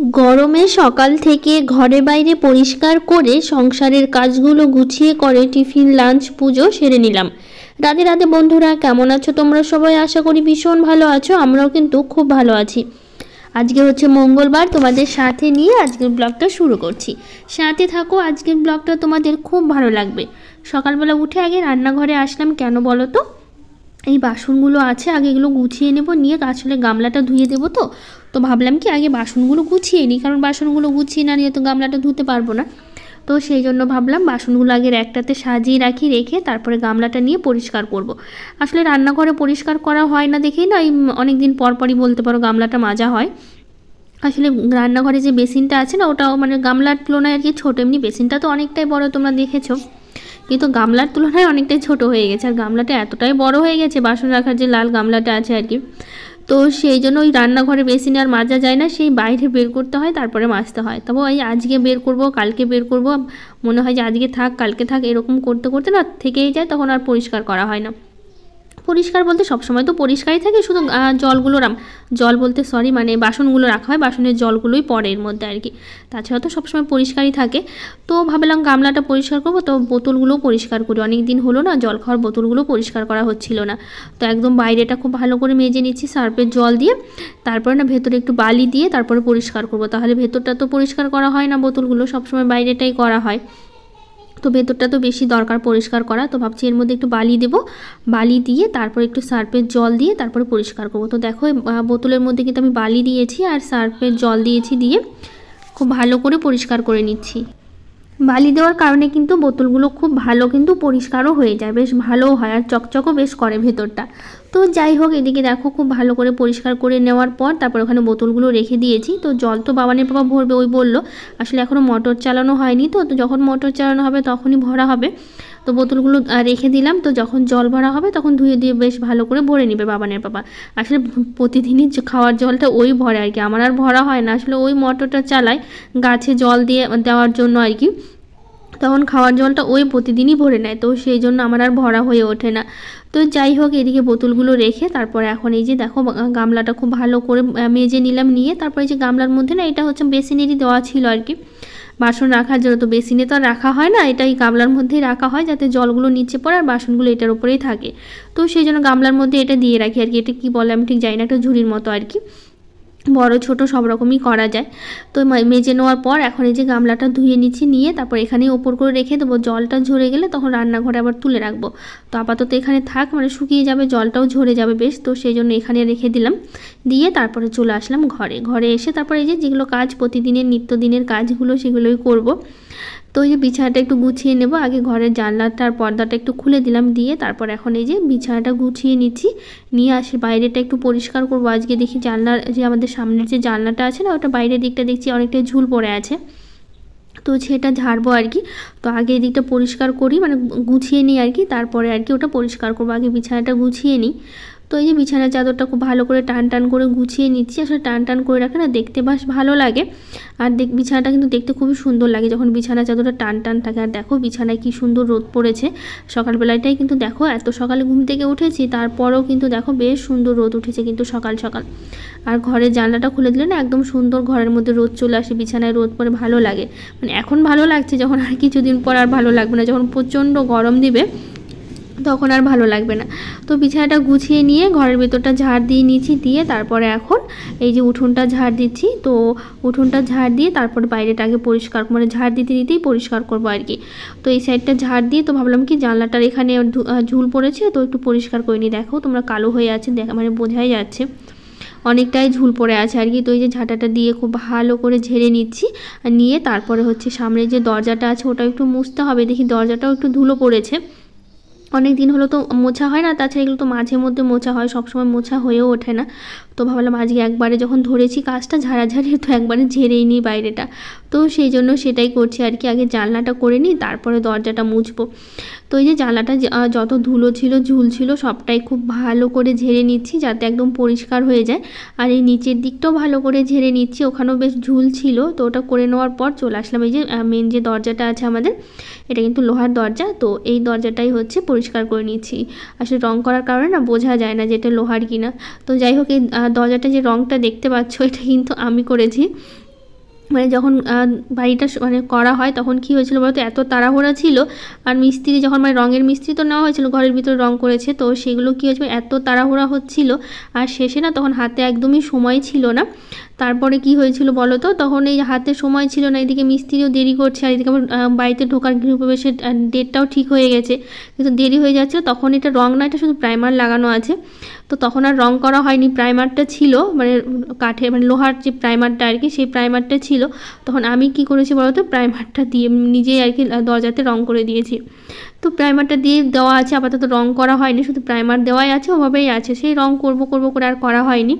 গরমে সকাল থেকে ঘরে বাইরে পরিষ্কার করে সংসারের কাজগুলো গুছিয়ে করে টিফিন লাঞ্চ পুজো সেরে নিলাম। রাধে রাধে বন্ধুরা, কেমন আছো তোমরা সবাই? আশা করি ভীষণ ভালো আছো। আমরাও কিন্তু খুব ভালো আছি। আজকে হচ্ছে মঙ্গলবার, তোমাদের সাথে নিয়ে আজকের ব্লগটা শুরু করছি। সাথে থাকো, আজকের ব্লগটা তোমাদের খুব ভালো লাগবে। সকালবেলা উঠে আগে রান্নাঘরে আসলাম, কেন বলো তো? এই বাসনগুলো আছে, আগে এগুলো গুছিয়ে নেব, নিয়ে আসলে গামলাটা ধুয়ে দেবো। তো ভাবলাম কি আগে বাসনগুলো গুছিয়ে নিই, কারণ বাসনগুলো গুছিয়ে না নিয়ে তো গামলাটা ধুতে পারবো না। তো সেই জন্য ভাবলাম বাসনগুলো আগে একটাতে সাজিয়ে রেখে তারপরে গামলাটা নিয়ে পরিষ্কার করব। আসলে রান্নাঘরে পরিষ্কার করা হয় না দেখেই না, এই অনেক দিন পরই বলতে পারো গামলাটা মাজা হয়। আসলে রান্নাঘরে যে বেসিনটা আছে না, ওটাও মানে গামলার তুলনায় আর কি ছোটো। এমনি বেসিনটা তো অনেকটাই বড়, তোমরা দেখেছো, কিন্তু গামলার তুলনায় অনেকটাই ছোট হয়ে গেছে। আর গামলাটা এতটাই বড় হয়ে গেছে, বাসন রাখার যে লাল গামলাটা আছে আর কি, তো সেই জন্য ওই রান্নাঘরে বেসিনে আর মাজা যায় না, সেই বাইরে বের করতে হয়, তারপরে মাজতে হয়। তবে ওই আজকে বের করব, কালকে বের করব, মনে হয় যে আজকে থাক কালকে থাক, এরকম করতে করতে না থেকেই যায়, তখন আর পরিষ্কার করা হয় না। পরিষ্কার বলতে সবসময় তো পরিষ্কারই থাকে, শুধু জলগুলো জল বলতে সরি মানে বাসনগুলো রাখা হয়, বাসনের জলগুলোই পড়ে এর মধ্যে আর কি। তাছাড়া তো সবসময় পরিষ্কারই থাকে। তো ভাবলাম গামলাটা পরিষ্কার করবো, তো বোতলগুলোও পরিষ্কার করি। অনেক দিন হলো না জল খাওয়ার বোতলগুলো পরিষ্কার করা হচ্ছিল না। তো একদম বাইরেটা খুব ভালো করে মেজে নিচ্ছি সার্ফের জল দিয়ে, তারপরে না ভেতরে একটু বালি দিয়ে তারপরে পরিষ্কার করব। তাহলে ভেতরটা তো পরিষ্কার করা হয় না, বোতলগুলো সবসময় বাইরেটাই করা হয়। তো ভেতরটা তো বেশি দরকার পরিষ্কার করা। তো ভাবছি এর মধ্যে একটু বালি দেবো, বালি দিয়ে তারপর একটু সার্ফের জল দিয়ে তারপরে পরিষ্কার করবো। তো দেখো বোতলের মধ্যে কিন্তু আমি বালি দিয়েছি আর সার্ফের জল দিয়েছি, দিয়ে খুব ভালো করে পরিষ্কার করে নিচ্ছি। বালি দেওয়ার কারণে কিন্তু বোতলগুলো খুব ভালো কিন্তু পরিষ্কারও হয়ে যায়, বেশ ভালোও হয়, আর চকচকও বেশ করে ভেতরটা। তো যাই হোক, এদিকে দেখো খুব ভালো করে পরিষ্কার করে নেওয়ার পর তারপর ওখানে বোতলগুলো রেখে দিয়েছি। তো জল তো বাবানের বাবা ভরবে, ওই বললো। আসলে এখনও মোটর চালানো হয়নি, তো যখন মোটর চালানো হবে তখনই ভরা হবে। তো বোতলগুলো রেখে দিলাম, তো যখন জল ভরা হবে তখন ধুয়ে দিয়ে বেশ ভালো করে ভরে নেবে বাবানের বাবা। আসলে প্রতিদিনই খাওয়ার জলটা ওই ভরে আর কি, আমার আর ভরা হয় না। আসলে ওই মোটরটা চালায় গাছে জল দিয়ে দেওয়ার জন্য আর কি, তখন খাওয়ার জলটা ওই প্রতিদিনই ভরে নেয়, তো সেই জন্য আমার আর ভরা হয়ে ওঠে না। তো যাই হোক, এদিকে বোতলগুলো রেখে তারপরে এখন এই যে দেখো গামলাটা খুব ভালো করে মেজে নিলাম, নিয়ে তারপরে যে গামলার মধ্যে না, এটা হচ্ছে বেসিনেরই দেওয়া ছিল আর কি বাসন রাখার জন্য। তো বেসিনে তো আর রাখা হয় না, এটা এই গামলার মধ্যেই রাখা হয়, যাতে জলগুলো নিচে পড়ে আর বাসনগুলো এটার উপরেই থাকে। তো সেই জন্য গামলার মধ্যে এটা দিয়ে রাখি আর কি। এটা কি বলে আমি ঠিক জানি না, একটা ঝুড়ির মতো আর কি, বড় ছোট সব রকমই করা যায়। তো মেজে নেওয়ার পর এখন এই যে গামলাটা ধুয়ে নিচ্ছি, নিয়ে তারপর এখানেই ওপর করে রেখে দেবো। জলটা ঝরে গেলে তখন রান্নাঘরে আবার তুলে রাখবো। তো আপাতত এখানে থাক, মানে শুকিয়ে যাবে, জলটাও ঝরে যাবে বেশ। তো সেই জন্য এখানে রেখে দিলাম, দিয়ে তারপরে চলে আসলাম ঘরে এসে তারপরে এই যে যেগুলো কাজ প্রতিদিনের নিত্যদিনের কাজগুলো সেগুলোই করব। তো এই যে বিছানাটা একটু গুছিয়ে নেব, আগে ঘরের জানলাটার পর্দাটা একটু খুলে দিলাম, দিয়ে তারপর এখন এই যে বিছানাটা গুছিয়ে নিচ্ছি, নিয়ে আসে বাইরেটা একটু পরিষ্কার করব। আজকে দেখি জানলার যে আমাদের সামনের যে জানলাটা আছে না, ওটা বাইরের দিকটা দেখছি অনেকটাই ঝুল পড়ে আছে, তো সেটা ঝাড়বো আর কি। তো আগে এই দিকটা পরিষ্কার করি, মানে গুছিয়ে নিই আর কি, তারপরে আর কি ওটা পরিষ্কার করবো। আগে বিছানাটা গুছিয়ে নিই। তো এই যে বিছানার চাদরটা খুব ভালো করে টান করে গুছিয়ে নিচ্ছি। আসলে টান করে রাখে না, দেখতে বেশ ভালো লাগে। আর বিছানাটা কিন্তু দেখতে খুবই সুন্দর লাগে যখন বিছানা চাদরটা টান থাকে। আর দেখো বিছানায় কি সুন্দর রোদ পড়েছে সকালবেলাটাই, কিন্তু দেখো এত সকালে ঘুম থেকে উঠেছি, তারপরেও কিন্তু দেখো বেশ সুন্দর রোদ উঠেছে কিন্তু সকাল সকাল। আর ঘরের জানলাটা খুলে দিলে না একদম সুন্দর ঘরের মধ্যে রোদ চলে আসে, বিছানায় রোদ পড়ে ভালো লাগে। মানে এখন ভালো লাগছে, যখন আর কিছুদিন পর আর ভালো লাগবে না, যখন প্রচণ্ড গরম দিবে তখন আর ভালো লাগবে না। তো বিছানাটা গুছিয়ে নিয়ে ঘরের ভেতরটা ঝাড় দিয়ে নিয়েছি, দিয়ে তারপরে এখন এই যে উঠোনটা ঝাড় দিচ্ছি। তো উঠোনটা ঝাড় দিয়ে তারপরে বাইরেটা আগে পরিষ্কার, মানে ঝাড় দিতেই পরিষ্কার করবো আর কি। তো এই সাইডটা ঝাড় দিয়ে, তো ভাবলাম কি জানলাটার এখানে ঝুল পড়েছে, তো একটু পরিষ্কার করে নিই। দেখো তোমরা কালো হয়ে আছে, মানে বোঝাই যাচ্ছে অনেকটাই ঝুল পড়ে আছে আর কি। তো এই যে ঝাঁটাটা দিয়ে খুব ভালো করে ঝেড়ে নিচ্ছি, আর নিয়ে তারপরে হচ্ছে সামনে যে দরজাটা আছে ওটা একটু মুছতে হবে। দেখি দরজাটাও একটু ধুলো পড়েছে, অনেক দিন হলো তো মোছা হয় না, তাছাড়া এগুলো তো মাঝে মধ্যে মোছা হয়, সবসময় মোছা হয়েও ওঠে না। তো ভাবলাম আজকে একবারে যখন ধরেছি কাজটা ঝাড়াঝাড়ি, তো একবারে ঝেড়েই নিই বাইরেটা। তো সেই জন্য সেটাই করছি আর কি, আগে জানলাটা করে নিই তারপরে দরজাটা মুছবো। তো এই যে জানলাটা যত ধুলো ছিল ঝুল ছিল সবটাই খুব ভালো করে ঝেড়ে নিচ্ছি, যাতে একদম পরিষ্কার হয়ে যায়। আর এই নিচের দিকটাও ভালো করে ঝেড়ে নিচ্ছি, ওখানেও বেশ ঝুল ছিল। তো ওটা করে নেওয়ার পর চলে আসলাম এই যে মেন যে দরজাটা আছে আমাদের, এটা কিন্তু লোহার দরজা। তো এই দরজাটাই হচ্ছে পরিষ্কার করে নিচ্ছি। আসলে রং করার কারণে না বোঝা যায় না যে এটা লোহার কিনা। তো যাই হোক, এই দরজাটা যে রংটা দেখতে পাচ্ছ এটা কিন্তু আমি করেছি। মানে যখন বাড়িটা মানে করা হয় তখন কী হয়েছিল বলতো, এত তাড়াহুড়া ছিল। আর মিস্ত্রি যখন মানে রঙের মিস্ত্রি তো নেওয়া হয়েছিল, ঘরের ভিতরে রঙ করেছে, তো সেগুলো কী হয়েছিল এত তাড়াহুড়া হচ্ছিল আর শেষে না তখন হাতে একদমই সময় ছিল না। তারপরে কি হয়েছিল বলো তো, তখন এই হাতে সময় ছিল না, এদিকে মিস্ত্রিও দেরি করছে আর এদিকে আমার বাড়িতে ঢোকার গৃহপ্রবেশের ডেটটাও ঠিক হয়ে গেছে, কিন্তু দেরি হয়ে যাচ্ছিল। তখন এটা রঙ না, এটা শুধু প্রাইমার লাগানো আছে, তো তখন আর রঙ করা হয়নি। প্রাইমারটা ছিল মানে কাঠে মানে লোহার যে প্রাইমারটা আর কি, সেই প্রাইমারটা ছিল। তখন আমি কি করেছি বলো তো, প্রাইমারটা দিয়ে নিজেই আর কি দরজাতে রঙ করে দিয়েছি। তো প্রাইমারটা দিয়ে দেওয়া আছে, আপাতত রঙ করা হয়নি, শুধু প্রাইমার দেওয়াই আছে, ওভাবেই আছে। সেই রঙ করবো করে আর করা হয়নি।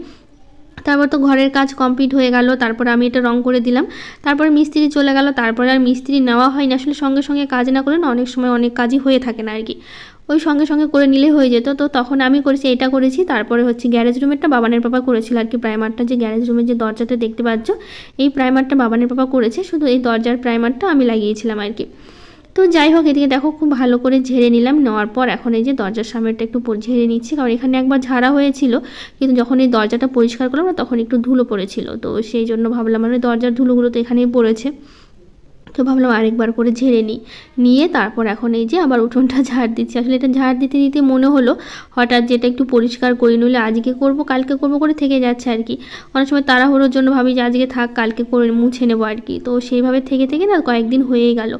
তারপর তো ঘরের কাজ কমপ্লিট হয়ে গেল, তারপর আমি এটা রঙ করে দিলাম। তারপর মিস্ত্রি চলে গেল, তারপরে আর মিস্ত্রি নেওয়া হয়নি। আসলে সঙ্গে সঙ্গে কাজ না করলে না অনেক সময় অনেক কাজই হয়ে থাকে না আর কি, ওই সঙ্গে সঙ্গে করে নিলে হয়ে যেত। তো তখন আমি করেছি, এটা করেছি। তারপরে হচ্ছে গ্যারেজ রুমেরটা বাবানের পাপা করেছিল আর কি, প্রাইমারটা যে গ্যারেজ রুমের যে দরজাটা দেখতে পাচ্ছ, এই প্রাইমারটা বাবানের পাপা করেছে, শুধু এই দরজার প্রাইমারটা আমি লাগিয়েছিলাম আর কি। তো যাই হোক, এদিকে দেখো খুব ভালো করে ঝেড়ে নিলাম, নেওয়ার পর এখন এই যে দরজার সামনেটা একটু ঝেড়ে নিচ্ছি, কারণ এখানে একবার ঝাড়া হয়েছিল, কিন্তু যখন এই দরজাটা পরিষ্কার করলাম না তখন একটু ধুলো পড়েছিল, তো সেই জন্য ভাবলাম মানে দরজার ধুলোগুলো তো এখানেই পড়েছে, তো ভাবলাম আরেকবার করে ঝেড়ে নিয়ে তারপর এখন এই যে আবার উঠোনটা ঝাড় দিচ্ছি। আসলে এটা ঝাড় দিতে দিতে মনে হলো হঠাৎ যেটা একটু পরিষ্কার করে নিলে আজকে করব কালকে করব করে থেকে যাচ্ছে আর কি। অনেক সময় তাড়াহুড়োর জন্য ভাবি যে আজকে থাক কালকে করে মুছে নেবো আর কি, তো সেইভাবে থেকে থেকে না কয়েকদিন হয়েই গেল।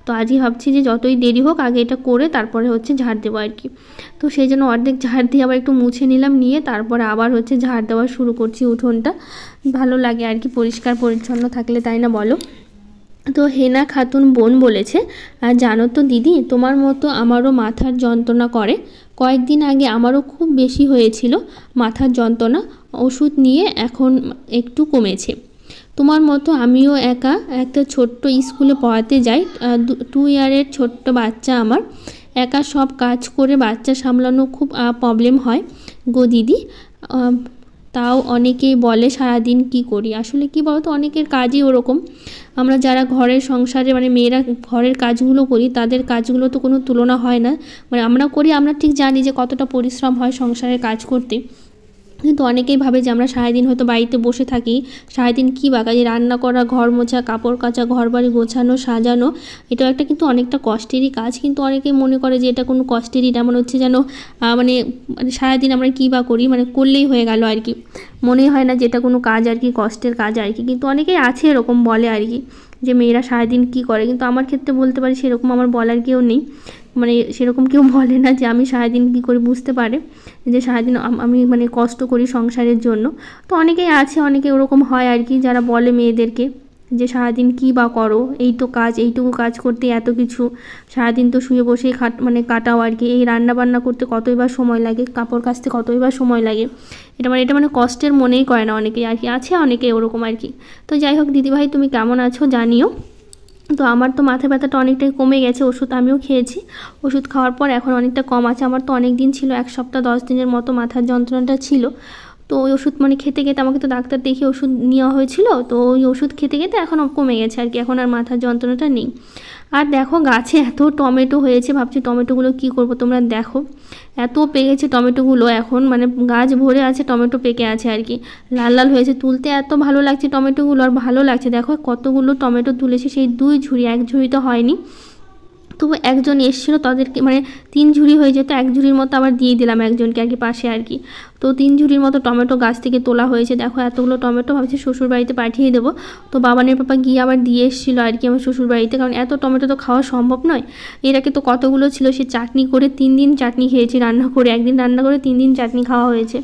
তো আজই ভাবছি যে যতই দেরি হোক আগে এটা করে তারপরে হচ্ছে ঝাড় দেবো আর কি। তো সেই জন্য অর্ধেক ঝাড় দিয়ে আবার একটু মুছে নিলাম, নিয়ে তারপরে আবার হচ্ছে ঝাড় দেওয়া শুরু করছি উঠোনটা। ভালো লাগে আর কি পরিষ্কার পরিচ্ছন্ন থাকলে, তাই না বলো? তো হেনা খাতুন বোন বলেছে, আর জানো তো দিদি, তোমার মতো আমারও মাথার যন্ত্রণা করে। কয়েকদিন আগে আমারও খুব বেশি হয়েছিল মাথার যন্ত্রণা, ওষুধ নিয়ে এখন একটু কমেছে। তোমার মতো আমিও একটা ছোট্ট স্কুলে পড়াতে যাই, 2 ইয়ারের ছোট্ট বাচ্চা আমার। একা সব কাজ করে বাচ্চা সামলানো খুব প্রবলেম হয় গো দিদি। তাও অনেকেই বলে সারাদিন কি করি। আসলে কি বলতো, অনেকের কাজই ওরকম। আমরা যারা ঘরের সংসারে মানে মেয়েরা ঘরের কাজগুলো করি, তাদের কাজগুলো তো কোনো তুলনা হয় না। মানে আমরা করি, আমরা ঠিক জানি যে কতটা পরিশ্রম হয় সংসারের কাজ করতে, কিন্তু অনেকেই ভাবে যে আমরা সারাদিন হয়তো বাড়িতে বসে থাকি, সারাদিন কী বা কাজে, রান্না করা, ঘর মোছা, কাপড় কাচা, ঘর বাড়ি গোছানো, সাজানো, এটাও একটা কিন্তু অনেকটা কষ্টেরই কাজ। কিন্তু অনেকেই মনে করে যে এটা কোনো কষ্টেরই না, মনে হচ্ছে যেন মানে সারাদিন আমরা কী বা করি, মানে করলেই হয়ে গেল আর কি। মনেই হয় না যে এটা কোনো কাজ আর কি, কষ্টের কাজ আর কি। কিন্তু অনেকেই আছে এরকম বলে আর কি, যে মেয়েরা সারাদিন কী করে। কিন্তু আমার ক্ষেত্রে বলতে পারি সেরকম আমার বলার কেউ নেই, মানে সেরকম কেউ বলে না যে আমি সারাদিন কী করে, বুঝতে পারে যে সারাদিন আমি মানে কষ্ট করি সংসারের জন্য। তো অনেকেই আছে, অনেকে ওরকম হয় আর কি, যারা বলে মেয়েদেরকে যে সারাদিন কী বা করো, এই তো কাজ, এইটুকু কাজ করতে এত কিছু, সারাদিন তো শুয়ে বসেই কাটাও আর কি। এই রান্না বান্না করতে কতই বা সময় লাগে, কাপড় কাচতে কতই বা সময় লাগে, এটা মানে কষ্টের মনেই করে না অনেকেই আর কি, আছে অনেকে ওরকম আর কি। তো যাই হোক দিদিভাই, তুমি কেমন আছো জানিও। তো আমার তো মাথা ব্যথাটা অনেকটাই কমে গেছে, ওষুধ আমিও খেয়েছি, ওষুধ খাওয়ার পর এখন অনেকটা কম আছে। আমার তো অনেক দিন ছিল, 1 সপ্তাহ 10 দিনের মতো মাথার যন্ত্রণাটা ছিল। তো ওই ওষুধ মানে খেতে খেতে, আমাকে তো ডাক্তার দেখিয়ে ওষুধ নেওয়া হয়েছিল, তো ওই ওষুধ খেতে খেতে এখন কমে গেছে আর কি, এখন আর মাথার যন্ত্রণাটা নেই। আর দেখো গাছে এত টমেটো হয়েছে, ভাবছি টমেটোগুলো কি করব। তোমরা দেখো এত পেকেছে টমেটোগুলো, এখন মানে গাছ ভরে আছে টমেটো পেকে আছে আর কি, লাল লাল হয়েছে। তুলতে এত ভালো লাগছে টমেটোগুলো, আর ভালো লাগছে। দেখো কতগুলো টমেটো তুলেছি, সেই 2 ঝুড়ি, 1 ঝুড়ি তো হয়নি। তো একজন এসেছিলো, তাদেরকে মানে 3 ঝুড়ি হয়ে যেত, 1 ঝুড়ির মতো আবার দিয়ে দিলাম একজনকে আর কি পাশে আর কি। তো 3 ঝুড়ির মতো টমেটো গাছ থেকে তোলা হয়েছে। দেখো এতগুলো টমেটো, ভাবছি শ্বশুর বাড়িতে পাঠিয়ে দেবো। তো বাবানের পাপা গিয়ে আবার দিয়ে এসেছিলো আর কি আমার শ্বশুর বাড়িতে, কারণ এত টমেটো তো খাওয়া সম্ভব নয়। এর আগে তো কতগুলো ছিল, সে চাটনি করে 3 দিন চাটনি খেয়েছি, রান্না করে 1 দিন রান্না করে 3 দিন চাটনি খাওয়া হয়েছে।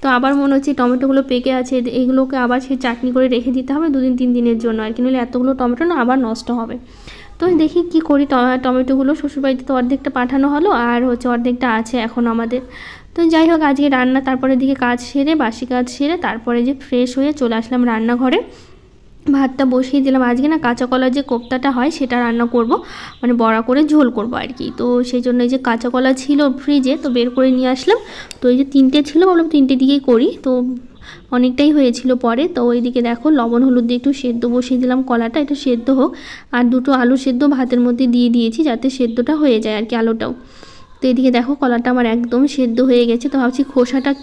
তো আবার মনে হচ্ছে টমেটোগুলো পেকে আছে, এইগুলোকে আবার সে চাটনি করে রেখে দিতে হবে 2 দিন 3 দিনের জন্য আর কি, নইলে এতগুলো টমেটো না আবার নষ্ট হবে। তো দেখি কি করি, টমেটোগুলো শ্বশুরবাড়িতে তো অর্ধেকটা পাঠানো হলো, আর হচ্ছে অর্ধেকটা আছে এখন আমাদের। তো যাই হোক, আজকে রান্না, তারপরে দিকে কাজ সেরে, বাসি কাজ সেরে, তারপরে যে ফ্রেশ হয়ে চলে আসলাম রান্নাঘরে। ভাতটা বসিয়ে দিলাম। আজকে না কাঁচা কলার যে কোপ্তাটা হয় সেটা রান্না করব, মানে বড়া করে ঝোল করব আর কি। তো সেই জন্য এই যে কাঁচা কলা ছিল ফ্রিজে, তো বের করে নিয়ে আসলাম। তো এই যে 3টে ছিল, ভাবলাম 3টে দিকেই করি, তো অনেকটাই হয়েছিল পরে। তো ওইদিকে দেখো লবণ হলুদ দিয়ে একটু সেদ্ধ বসিয়ে দিলাম, কলাটা একটু সেদ্ধ হোক। আর 2টো আলু সেদ্ধ ভাতের মধ্যে দিয়ে দিয়েছি, যাতে সেদ্ধটা হয়ে যায় আর কি, আলুটাও। তো এদিকে দেখো কলাটা আমার একদম সেদ্ধ হয়ে গেছে। তো ভাবছি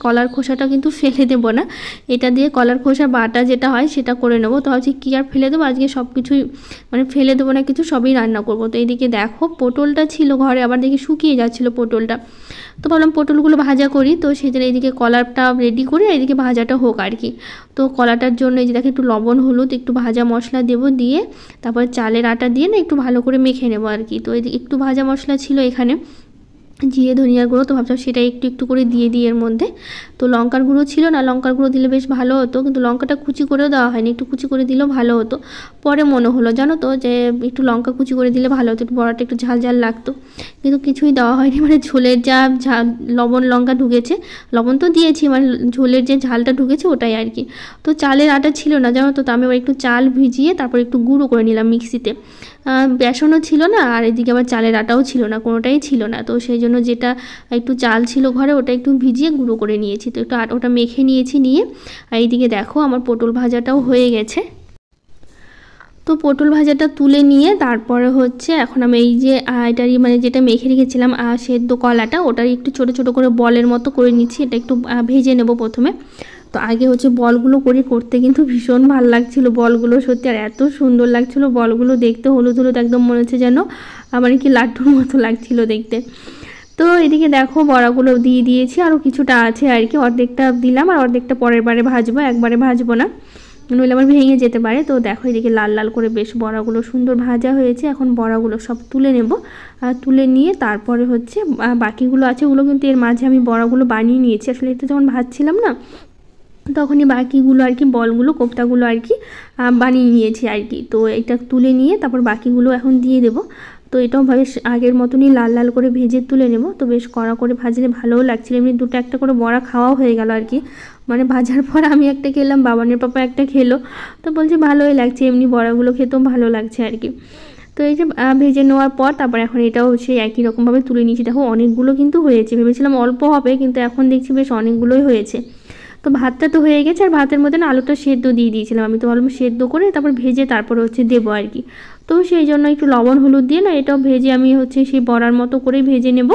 কলার খোসাটা কিন্তু ফেলে দেবো না, এটা দিয়ে কলার খোসা বাটা যেটা হয় সেটা করে নেবো। তো ভাবছি কী আর ফেলে দেবো, আজকে সব কিছুই মানে ফেলে দেবো না, কিছু সবই রান্না করবো। তো এইদিকে দেখো পটলটা ছিল ঘরে, আবার দেখি শুকিয়ে যাচ্ছিলো পটলটা। তো ভাবলাম পটলগুলো ভাজা করি, তো সেই জন্য এইদিকে কলাটা রেডি করে এইদিকে ভাজাটা হোক আর কি। তো কলাটার জন্য এই যে দেখো একটু লবণ হলুদ একটু ভাজা মশলা দেবো, দিয়ে তারপর চালের আটা দিয়ে না একটু ভালো করে মেখে নেবো আর কি। তো এইদিকে একটু ভাজা মশলা ছিল এখানে, জিরে ধনিয়ার গুঁড়ো, তো ভাবছিলাম সেটা একটু একটু করে দিয়ে দিই এর মধ্যে। তো লঙ্কার গুঁড়ো ছিল না, লঙ্কার গুঁড়ো দিলে বেশ ভালো হতো, কিন্তু লঙ্কাটা কুচি করেও দেওয়া হয়নি, একটু কুচি করে দিলেও ভালো হতো। পরে মনে হলো জানো তো যে একটু লঙ্কা কুচি করে দিলে ভালো হতো, একটু বড়াটা একটু ঝাল ঝাল লাগতো, কিন্তু কিছুই দেওয়া হয়নি। মানে ঝোলের যা ঝাল লবণ লঙ্কা ঢুকেছে, লবণ তো দিয়েছি, মানে ঝোলের যে ঝালটা ঢুকেছে ওটাই আর কি। তো চালের আটা ছিল না জানো তো, আমি আবার একটু চাল ভিজিয়ে তারপর একটু গুঁড়ো করে নিলাম মিক্সিতে। বেসনও ছিল না, আর এদিকে আবার চালের আটাও ছিল না, কোনোটাই ছিল না। তো সেই জন্য যেটা একটু চাল ছিল ঘরে ওটা একটু ভিজিয়ে গুঁড়ো করে নিয়েছি। তো একটু ওটা মেখে নিয়েছি, নিয়ে আর এইদিকে দেখো আমার পটল ভাজাটাও হয়ে গেছে। তো পটল ভাজাটা তুলে নিয়ে তারপরে হচ্ছে এখন আমি এই যে এটারই মানে যেটা মেখে রেখেছিলাম সেদ্ধ কলাটা, ওটার একটু ছোট ছোট করে বলের মতো করে নিচ্ছি। এটা একটু ভেজে নেব প্রথমে। তো আগে হচ্ছে বলগুলো করতে কিন্তু ভীষণ ভালো লাগছিলো বলগুলো, সত্যি আর এত সুন্দর লাগছিলো বলগুলো দেখতে, হলুদ হলুদ একদম মনে হচ্ছে যেন আমার কি লাড্ডুর মতো লাগছিলো দেখতে। তো এদিকে দেখো বড়াগুলো দিয়ে দিয়েছি, আরও কিছুটা আছে আর কি, অর্ধেকটা দিলাম আর অর্ধেকটা পরের বারে ভাজবো, একবারে ভাজবো না, নইলে আমার ভেঙে যেতে পারে। তো দেখো এদিকে লাল লাল করে বেশ বড়াগুলো সুন্দর ভাজা হয়েছে। এখন বড়াগুলো সব তুলে নেব, আর তুলে নিয়ে তারপরে হচ্ছে বাকিগুলো আছে ওগুলো কিন্তু এর মাঝে আমি বড়াগুলো বানিয়ে নিয়েছি। আসলে এটা যখন ভাজছিলাম না তখনই বাকিগুলো আর কি বলগুলো কোপ্তাগুলো আর কি বানিয়ে নিয়েছি আর কি। তো এটা তুলে নিয়ে তারপর বাকিগুলো এখন দিয়ে দেবো। তো এটাও বেশ আগের মতনই লাল লাল করে ভেজে তুলে নেব। তো বেশ কড়া করে ভাজলে ভালোও লাগছিল, এমনি দুটো একটা করে বড়া খাওয়াও হয়ে গেল আর কি। মানে ভাজার পর আমি একটা খেলাম, বাবানের পাপা একটা খেলো, তো বলছে ভালোই লাগছে, এমনি বড়াগুলো খেতেও ভালো লাগছে আর কি। তো এই যে ভেজে নেওয়ার পর তারপর এখন এটাও সেই একই রকমভাবে তুলে নিয়েছি। দেখো অনেকগুলো কিন্তু হয়েছে, ভেবেছিলাম অল্প হবে কিন্তু এখন দেখছি বেশ অনেকগুলোই হয়েছে। তো ভাতটা তো হয়ে গেছে, আর ভাতের মধ্যে না আলুটা সেদ্ধ দিয়ে দিয়েছিলাম আমি, তো ভাবলাম সেদ্ধ করে তারপর ভেজে তারপর হচ্ছে দেবো আর কি। তো সেই জন্য একটু লবণ হলুদ দিয়ে না এটাও ভেজে আমি হচ্ছে সেই বড়ার মতো করেই ভেজে নেব,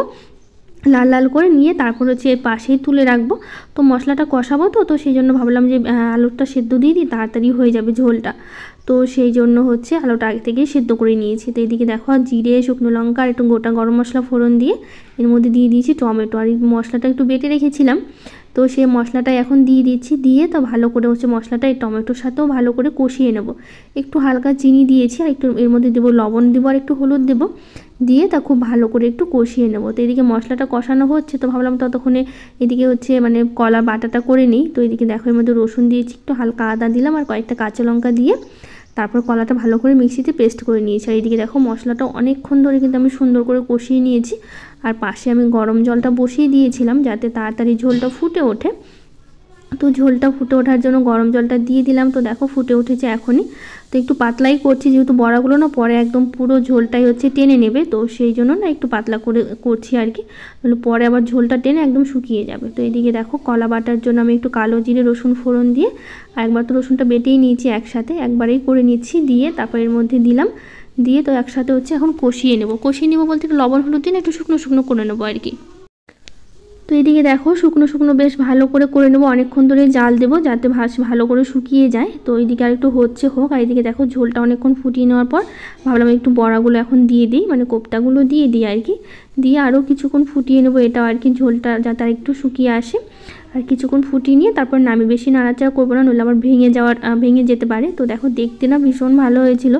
লাল লাল করে নিয়ে তারপর হচ্ছে এর পাশেই তুলে রাখবো। তো মশলাটা কষাবো, তো সেই জন্য ভাবলাম যে আলুটা সেদ্ধ দিয়ে দিই, তাড়াতাড়ি হয়ে যাবে ঝোলটা। তো সেই জন্য হচ্ছে আলুটা আগে থেকেই সেদ্ধ করে নিয়েছি। তো এদিকে দেখো জিরে শুকনো লঙ্কা আর একটু গোটা গরম মশলা ফোড়ন দিয়ে এর মধ্যে দিয়ে দিয়েছি টমেটো, আর এই মশলাটা একটু বেটে রেখেছিলাম, তো সেই মশলাটা এখন দিয়ে দিচ্ছি। দিয়ে তো ভালো করে হচ্ছে মশলাটা এই টমেটোর সাথেও ভালো করে কষিয়ে নেব। একটু হালকা চিনি দিয়েছি, আর একটু এর মধ্যে দেবো লবণ, দেবো আর একটু হলুদ দেবো, দিয়ে তা খুব ভালো করে একটু কষিয়ে নেব। তো এদিকে মশলাটা কষানো হচ্ছে, তো ভাবলাম ততক্ষণে এদিকে হচ্ছে মানে কলা বাটাটা করে নিই। তো এদিকে দেখো এর মধ্যে রসুন দিয়েছি, একটু হালকা আদা দিলাম আর কয়েকটা কাঁচা লঙ্কা দিয়ে তারপর কলাটা ভালো করে মিক্সিতে পেস্ট করে নিয়েছি। আর এদিকে দেখো মশলাটা অনেকক্ষণ ধরে কিন্তু আমি সুন্দর করে কষিয়ে নিয়েছি। আর পাশে আমি গরম জলটা বসিয়ে দিয়েছিলাম যাতে তাড়াতাড়ি ঝোলটা ফুটে ওঠে। তো ঝোলটা ফুটে ওঠার জন্য গরম জলটা দিয়ে দিলাম। তো দেখো ফুটে উঠেছে এখনই। তো একটু পাতলাই করছি, যেহেতু বড়াগুলো না পরে একদম পুরো ঝোলটাই হচ্ছে টেনে নেবে, তো সেই জন্য না একটু পাতলা করে করছি আর কি, তাহলে পরে আবার ঝোলটা টেনে একদম শুকিয়ে যাবে। তো এদিকে দেখো কলা বাটার জন্য আমি একটু কালো জিরে রসুন ফোড়ন দিয়ে, আর একবার তো রসুনটা বেটেই নিয়েছি একসাথে, একবারেই করে নিচ্ছি, দিয়ে তারপর এর মধ্যে দিলাম, দিয়ে তো একসাথে হচ্ছে এখন কষিয়ে নেব বলতে একটু লবণ হলুদ দিয়ে একটু শুকনো শুকনো করে নেবো আর কি। তো এদিকে দেখো শুকনো শুকনো বেশ ভালো করে নেবো, অনেকক্ষণ ধরে জাল দেবো যাতে ভালো করে শুকিয়ে যায়। তো এইদিকে আর একটু হচ্ছে হোক, আর এইদিকে দেখো ঝোলটা অনেকক্ষণ ফুটিয়ে নেওয়ার পর ভাবলাম একটু বড়াগুলো এখন দিয়ে দিই, মানে কোপ্তাগুলো দিয়ে দিই আর কি, দিয়ে আরও কিছুক্ষণ ফুটিয়ে নেবো এটাও আর কি, ঝোলটা যাতে আর একটু শুকিয়ে আসে। আর কিছুক্ষণ ফুটিয়ে নিয়ে তারপর নামি, বেশি নাড়াচাড়া করবো না, নইলে আবার ভেঙে যেতে পারে। তো দেখো দেখতে না ভীষণ ভালো হয়েছিল,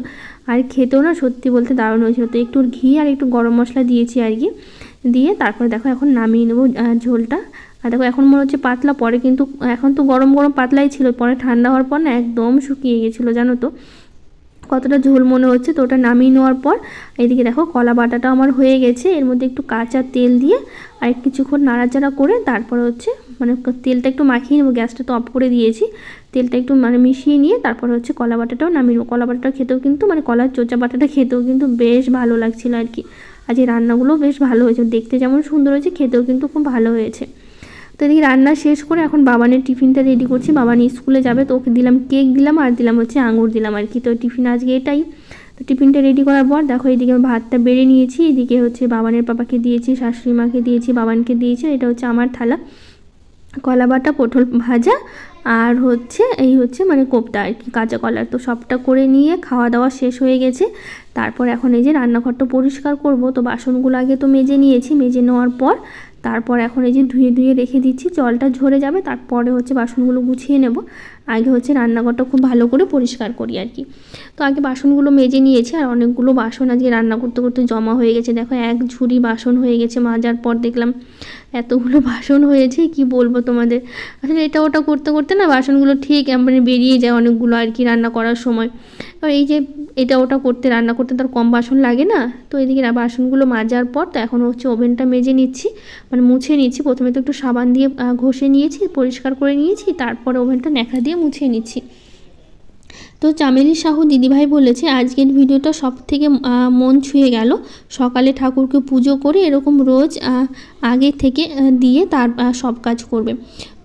আর খেতেও না সত্যি বলতে দারুণ হয়েছিল। তো একটু ঘি আর একটু গরম মশলা দিয়েছি আর কি, দিয়ে তারপরে দেখো এখন নামিয়ে নেবো ঝোলটা। আর দেখো এখন মনে হচ্ছে পাতলা, পরে কিন্তু এখন তো গরম গরম পাতলাই ছিল, পরে ঠান্ডা হওয়ার পর না একদম শুকিয়ে গেছিলো, জানো তো কতটা ঝোল মনে হচ্ছে। তো ওটা নামিয়ে নেওয়ার পর এদিকে দেখো কলা বাটাটা আমার হয়ে গেছে, এর মধ্যে একটু কাঁচা তেল দিয়ে আর কিছুক্ষণ নাড়াচাড়া করে তারপরে হচ্ছে মানে তেলটা একটু মাখিয়ে নেবো, গ্যাসটা তো অফ করে দিয়েছি, তেলটা একটু মানে মিশিয়ে নিয়ে তারপরে হচ্ছে কলা বাটাটাও নামিয়ে নেবো। কলা বাটাটা খেতেও কিন্তু মানে কলার চোচা বাটাটা খেতেও কিন্তু বেশ ভালো লাগছিলো আর কি। আজ এই রান্নাগুলো বেশ ভালো হয়েছে, দেখতে যেমন সুন্দর হয়েছে খেতেও কিন্তু খুব ভালো হয়েছে। তো এদিকে রান্না শেষ করে এখন বাবানের টিফিনটা রেডি করছি, বাবান স্কুলে যাবে, তো ওকে দিলাম কেক দিলাম আর দিলাম হচ্ছে আঙুর দিলাম আর কি। তো টিফিন আজকে এটাই। তো টিফিনটা রেডি করার পর দেখো এদিকে ভাতটা বেড়ে নিয়েছি, এদিকে হচ্ছে বাবানের পাপাকে দিয়েছি, শাশুড়ি মাকে দিয়েছি, বাবানকে দিয়েছি। এটা হচ্ছে আমার থালা, কলা বাটা, পটল ভাজা আর হচ্ছে এই হচ্ছে মানে কোপ্তা আর কি, কাঁচা কলার। তো সবটা করে নিয়ে খাওয়া দাওয়া শেষ হয়ে গেছে। তারপর এখন এই যে রান্নাঘরটা পরিষ্কার করব। তো বাসনগুলো আগে তো মেজে নিয়েছি, মেজে নেওয়ার পর তারপর এখন এই যে ধুয়ে রেখে দিচ্ছি, জলটা ঝরে যাবে, তারপরে হচ্ছে বাসনগুলো গুছিয়ে নেব। আগে হচ্ছে রান্নাঘরটা খুব ভালো করে পরিষ্কার করি আর কি। তো আগে বাসনগুলো মেজে নিয়েছি, আর অনেকগুলো বাসন আজকে রান্না করতে করতে জমা হয়ে গেছে। দেখো এক ঝুড়ি বাসন হয়ে গেছে, মাজার পর দেখলাম এতগুলো বাসন হয়েছে কি বলবো তোমাদের। আসলে এটা ওটা করতে করতে না বাসনগুলো ঠিক মানে বেরিয়ে যায় অনেকগুলো আর কি রান্না করার সময়। আর এই যে এটা ওটা করতে রান্না করতে তার কম বাসন লাগে না। তো এদিকে বাসনগুলো মাজার পর তো এখন হচ্ছে ওভেনটা মেজে নিচ্ছি, মানে মুছে নিচ্ছি। প্রথমে তো একটু সাবান দিয়ে ঘষে নিয়েছি, পরিষ্কার করে নিয়েছি, তারপরে ওভেনটা ন্যাকড়া দিয়ে মুছে নিচ্ছি। তো চামেলি সাহু দিদিভাই বলেছে আজকের ভিডিওটা সব থেকে মন ছুঁয়ে গেল। সকালে ঠাকুরকে পুজো করে এরকম রোজ আগে থেকে দিয়ে তার সব কাজ করবে।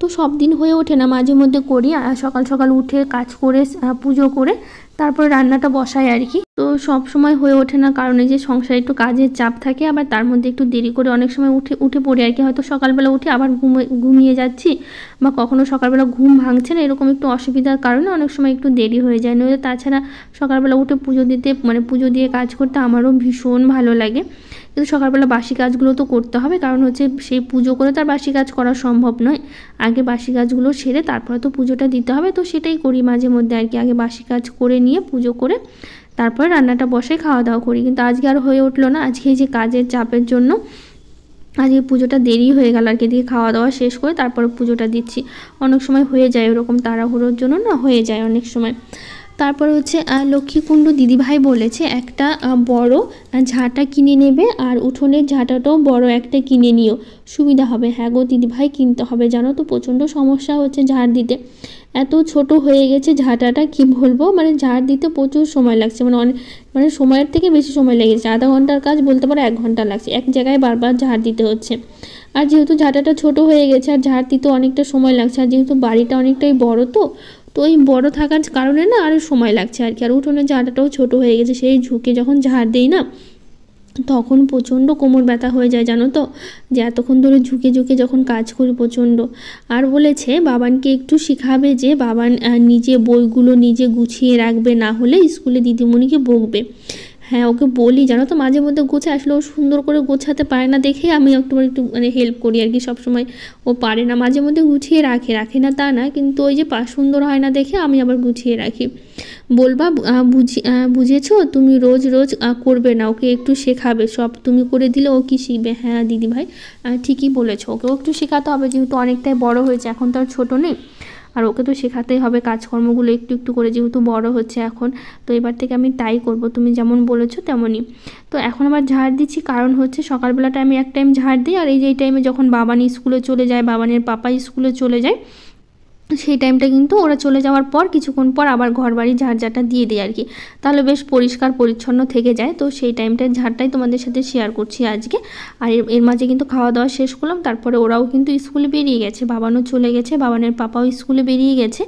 তো সব দিন হয়ে ওঠে না, মাঝে মধ্যে করি। সকাল সকাল উঠে কাজ করে পুজো করে তারপর রান্নাটা বসাই আর কি। তো সব সময় হয়ে ওঠে না, কারণ এই যে সংসারে একটু কাজের চাপ থাকে, আবার তার মধ্যে একটু দেরি করে অনেক সময় উঠে পড়ি আর কি। হয়তো সকালবেলা উঠে আবার ঘুমিয়ে যাচ্ছি, বা কখনো সকালবেলা ঘুম ভাঙছে না, এরকম একটু অসুবিধার কারণে অনেক সময় একটু দেরি হয়ে যায়। নইলে তাছাড়া সকালবেলা উঠে পুজো দিতে মানে পুজো দিয়ে কাজ করতে আমারও ভীষণ ভালো লাগে। কিন্তু সকালবেলা বাসি কাজগুলো তো করতে হবে, কারণ হচ্ছে সেই পুজো করে তার বাসি কাজ করা সম্ভব নয়। আগে বাসি কাজগুলো সেরে তারপরে তো পুজোটা দিতে হবে। তো সেটাই করি মাঝে মধ্যে আর কি, আগে বাসি কাজ করে নিয়ে পুজো করে তারপরে রান্নাটা বসে খাওয়া দাওয়া করি। কিন্তু আজকে আর হয়ে উঠলো না, আজকে এই যে কাজের চাপের জন্য আজকে পুজোটা দেরি হয়ে গেল আর কি। দিয়ে খাওয়া দাওয়া শেষ করে তারপরে পুজোটা দিচ্ছি। অনেক সময় হয়ে যায় ওরকম তাড়াহুড়োর জন্য না, হয়ে যায় অনেক সময়। তারপরে হচ্ছে লক্ষ্মীকুণ্ড দিদিভাই বলেছে একটা বড় ঝাঁটা কিনে নেবে, আর উঠোনের ঝাঁটাটাও বড় একটা কিনে নিও, সুবিধা হবে। হ্যাঁ গো দিদিভাই, কিনতে হবে, জানো তো প্রচণ্ড সমস্যা হচ্ছে ঝাড় দিতে। এত ছোট হয়ে গেছে ঝাঁটাটা, কি বলবো, মানে ঝাড় দিতে প্রচুর সময় লাগছে, মানে সময়ের থেকে বেশি সময় লেগেছে। আধা ঘন্টার কাজ বলতে পারো 1 ঘন্টা লাগছে, এক জায়গায় বারবার ঝাড় দিতে হচ্ছে। আর যেহেতু ঝাঁটাটা ছোট হয়ে গেছে আর ঝাড় দিতে অনেকটা সময় লাগছে, আর যেহেতু বাড়িটা অনেকটাই বড়, তো ওই বড় থাকার কারণে না আরও সময় লাগছে আর কি। আর উঠোনের ঝাঁটাটাও ছোট হয়ে গেছে, সেই ঝুঁকে যখন ঝাড় দিই না তখন প্রচণ্ড কোমর ব্যথা হয়ে যায়, জানো তো, যে এতক্ষণ ধরে ঝুঁকে যখন কাজ করি প্রচণ্ড। আর বলেছে বাবানকে একটু শেখাবে, যে বাবান নিজে বইগুলো নিজে গুছিয়ে রাখবে, না হলে স্কুলে দিদিমণিকে বকবে। হ্যাঁ ওকে বলি, জানো তো, মাঝে মধ্যে গোছা আসলে ও সুন্দর করে গোছাতে পারে না দেখে আমি একটু মানে হেল্প করি আর কি। সবসময় ও পারে না, মাঝে মধ্যে গুছিয়ে রাখে না তা না, কিন্তু ওই যে সুন্দর হয় না দেখে আমি আবার গুছিয়ে রাখি। বলবা বুঝেছো, তুমি রোজ করবে না, ওকে একটু শেখাবে, সব তুমি করে দিলে ও কি শিখবে। হ্যাঁ দিদিভাই ঠিকই বলেছো, ওকেও একটু শেখাতে হবে, যেহেতু অনেকটাই বড় হয়েছে, এখন তো আর ছোটো নেই। আর ওকে তো শেখাতেই হবে কাজকর্মগুলো একটু করে, যেহেতু বড় হচ্ছে এখন। তো এবার থেকে আমি তাই করব, তুমি যেমন বলেছো তেমনই। তো এখন আবার ঝাড় দিচ্ছি, কারণ হচ্ছে সকালবেলাটা আমি এক টাইম ঝাড় দিই, আর এই যে এই টাইমে যখন বাবান স্কুলে চলে যায়, বাবানের পাপা স্কুলে চলে যায়, সেই টাইমটা কিন্তু ওরা চলে যাওয়ার পর কিছুক্ষণ পর আবার ঘর বাড়ি ঝাড়টা দিয়ে দিই আর কি। তাহলে বেশ পরিষ্কার পরিচ্ছন্ন থেকে যায়। তো সেই টাইমটার ঝাড়টাই তোমাদের সাথে শেয়ার করছি আজকে। আর এর মাঝে কিন্তু খাওয়া দাওয়া শেষ করলাম, তারপরে ওরাও কিন্তু স্কুলে বেরিয়ে গেছে, বাবানও চলে গেছে, বাবানের পাপাও স্কুলে বেরিয়ে গেছে।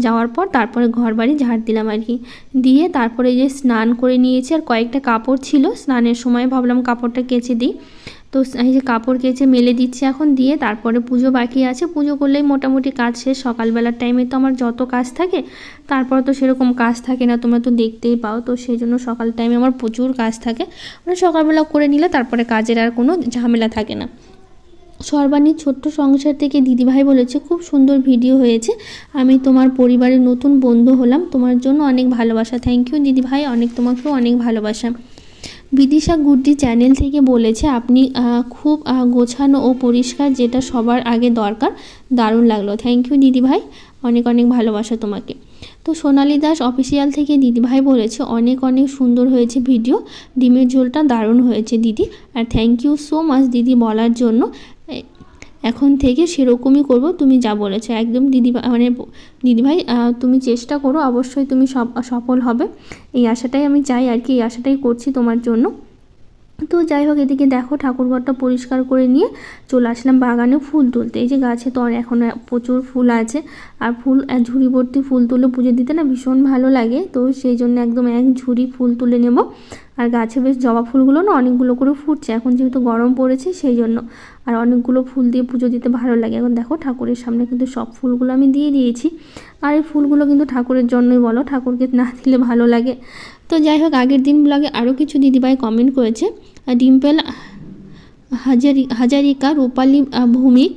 যাওয়ার পর তারপরে ঘর বাড়ি ঝাড় দিলাম আর কি। দিয়ে তারপরে যে স্নান করে নিয়েছি, আর কয়েকটা কাপড় ছিল স্নানের সময়, ভাবলাম কাপড়টা কেচে দিই। তো এই যে কাপড় কেচে মেলে দিচ্ছি এখন, দিয়ে তারপরে পুজো বাকি আছে, পুজো করলেই মোটামুটি কাজ শেষ। সকালবেলার টাইমে তো আমার যত কাজ থাকে, তারপর তো সেরকম কাজ থাকে না, তোমরা তো দেখতেই পাও। তো সেই জন্য সকাল টাইমে আমার প্রচুর কাজ থাকে, মানে সকালবেলা করে নিলে তারপরে কাজের আর কোনো ঝামেলা থাকে না। সর্বাণীর ছোট্ট সংসার থেকে দিদিভাই বলেছে খুব সুন্দর ভিডিও হয়েছে, আমি তোমার পরিবারের নতুন বন্ধু হলাম, তোমার জন্য অনেক ভালোবাসা। থ্যাংক ইউ দিদিভাই, তোমাকেও অনেক ভালোবাসা। বিদিশা গুড্ডি চ্যানেল থেকে বলেছে আপনি খুব গোছানো ও পরিষ্কার, যেটা সবার আগে দরকার, দারুণ লাগলো। থ্যাংক ইউ দিদিভাই, অনেক ভালোবাসা তোমাকে। তো সোনালী দাস অফিসিয়াল থেকে দিদিভাই বলেছে অনেক সুন্দর হয়েছে ভিডিও, ডিমের ঝোলটা দারুণ হয়েছে দিদি। আর থ্যাংক ইউ সো মাচ দিদি বলার জন্য, এখন থেকে সেরকমই করব, তুমি যা বলেছো একদম দিদিভাই তুমি চেষ্টা করো, অবশ্যই তুমি সফল হবে, এই আশাটাই আমি চাই আর কি, এই আশাটাই করছি তোমার জন্য। তো যাই হোক, এদিকে দেখো ঠাকুরঘরটা পরিষ্কার করে নিয়ে চলে আসলাম বাগানে ফুল তুলতে। এই যে গাছে তো এখন প্রচুর ফুল আছে, আর ফুল ঝুড়ি ভর্তি ফুল তুলে পুজো দিতে না ভীষণ ভালো লাগে। তো সেই জন্য একদম এক ঝুড়ি ফুল তুলে নেব। আর গাছে বেশ জবা ফুলগুলো না অনেকগুলো করে ফুটছে, এখন যেহেতু গরম পড়েছে সেই জন্য। আর অনেকগুলো ফুল দিয়ে পুজো দিতে ভালো লাগে। এখন দেখো ঠাকুরের সামনে কিন্তু সব ফুলগুলো আমি দিয়ে দিয়েছি। আর এই ফুলগুলো কিন্তু ঠাকুরের জন্যই, বলো ঠাকুরকে না দিলে ভালো লাগে। তো যাই হোক, আগের দিন ব্লগে আরও কিছু দিদিভাই কমেন্ট করেছে। Dimple Hazarika, Rupali Bhowmik,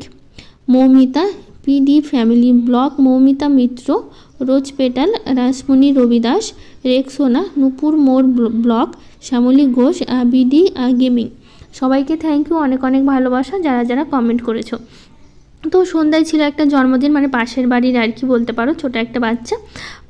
Moumita PD family blog, Moumita Mitra, rose petal, Rashmoni Rabidas, Rexona, Nupur more blog, Shyamali Ghosh BD gaming. সবাইকে থ্যাংক ইউ, অনেক অনেক ভালোবাসা যারা যারা কমেন্ট করেছো। তো সন্ধ্যায় ছিল একটা জন্মদিন, মানে পাশের বাড়ির আর কি বলতে পারো, ছোট একটা বাচ্চা।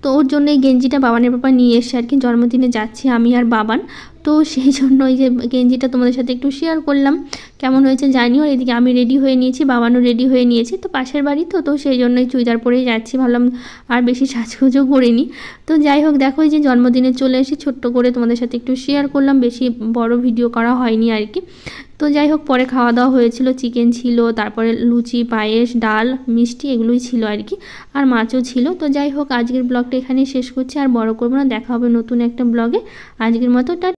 তো ওর জন্য এই গেঞ্জিটা বাবানের বাবা নিয়ে এসে আর কি, জন্মদিনে যাচ্ছি আমি আর বাবান। তো সেই জন্য এই যে গেঞ্জিটা তোমাদের সাথে একটু শেয়ার করলাম, কেমন হয়েছে জানিও। এদিকে আমি রেডি হয়ে নিয়েছি, বাবানও রেডি হয়ে নিয়েছি। তো পাশের বাড়ি তো সেই জন্যই চুড়িদার পরেই যাচ্ছি, ভাবলাম আর বেশি সাজগোজও করিনি। তো যাই হোক, দেখো এই যে জন্মদিনে চলে এসে ছোট্ট করে তোমাদের সাথে একটু শেয়ার করলাম, বেশি বড় ভিডিও করা হয়নি আর কি। তো যাই হোক, পরে খাওয়া দাওয়া হয়েছিল, চিকেন ছিল, তারপরে লুচি, পায়েস, ডাল, মিষ্টি এগুলোই ছিল আর কি, আর মাছও ছিল। তো যাই হোক, আজকের ব্লগটা এখানেই শেষ করছি, আর বড় করবো না, দেখা হবে নতুন একটা ব্লগে। আজকের মতো